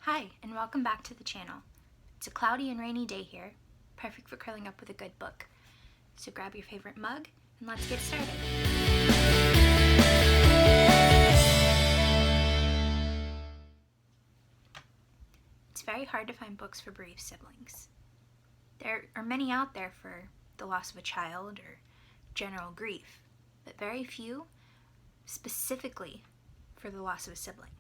Hi, and welcome back to the channel. It's a cloudy and rainy day here, perfect for curling up with a good book. So grab your favorite mug and let's get started. It's very hard to find books for bereaved siblings. There are many out there for the loss of a child or general grief, but very few specifically for the loss of a sibling.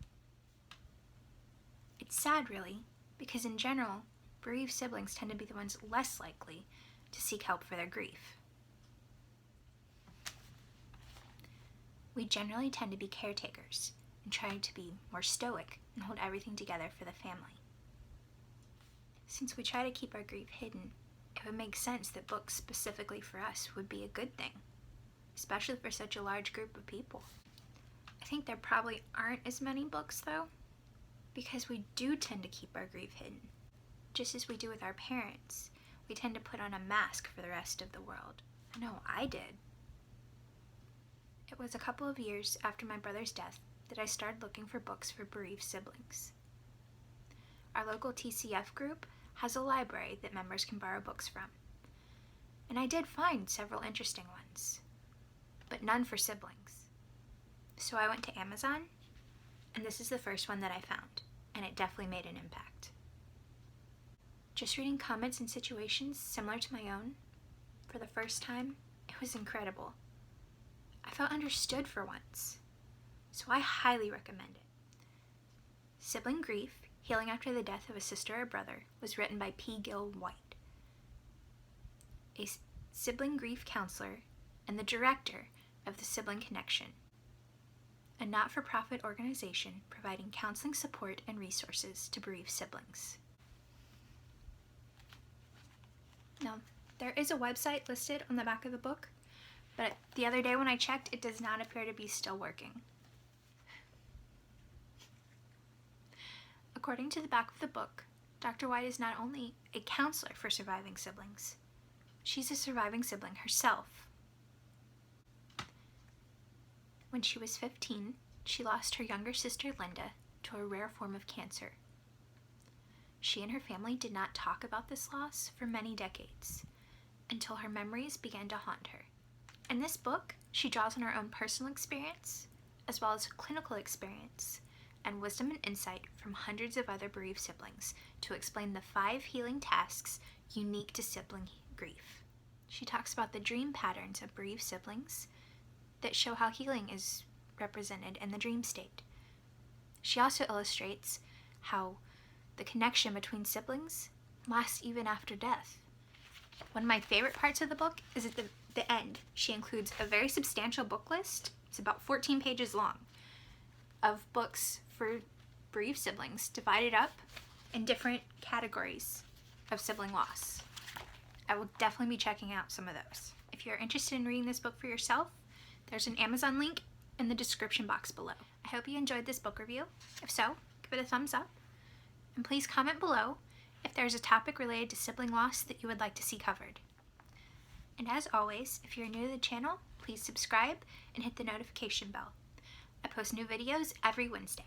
It's sad, really, because in general, bereaved siblings tend to be the ones less likely to seek help for their grief. We generally tend to be caretakers and try to be more stoic and hold everything together for the family. Since we try to keep our grief hidden, it would make sense that books specifically for us would be a good thing, especially for such a large group of people. I think there probably aren't as many books, though, because we do tend to keep our grief hidden. Just as we do with our parents, we tend to put on a mask for the rest of the world. I know I did. It was a couple of years after my brother's death that I started looking for books for bereaved siblings. Our local TCF group has a library that members can borrow books from, and I did find several interesting ones, but none for siblings. So I went to Amazon, and this is the first one that I found, and it definitely made an impact. Just reading comments and situations similar to my own for the first time, it was incredible. I felt understood for once, so I highly recommend it. Sibling Grief, Healing After the Death of a Sister or Brother was written by Gill, a sibling grief counselor and the director of the Sibling Connection, a not-for-profit organization providing counseling support and resources to bereaved siblings. Now, there is a website listed on the back of the book, but the other day when I checked, it does not appear to be still working. According to the back of the book, Dr. White is not only a counselor for surviving siblings, she's a surviving sibling herself. When she was 15, she lost her younger sister Linda to a rare form of cancer. She and her family did not talk about this loss for many decades, until her memories began to haunt her. In this book, she draws on her own personal experience, as well as clinical experience, and wisdom and insight from hundreds of other bereaved siblings to explain the 5 healing tasks unique to sibling grief. She talks about the dream patterns of bereaved siblings that show how healing is represented in the dream state. She also illustrates how the connection between siblings lasts even after death. One of my favorite parts of the book is at the end. She includes a very substantial book list, it's about 14 pages long, of books for bereaved siblings divided up in different categories of sibling loss. I will definitely be checking out some of those. If you're interested in reading this book for yourself, there's an Amazon link in the description box below. I hope you enjoyed this book review. If so, give it a thumbs up. And please comment below if there's a topic related to sibling loss that you would like to see covered. And as always, if you're new to the channel, please subscribe and hit the notification bell. I post new videos every Wednesday.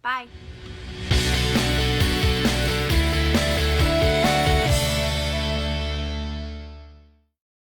Bye!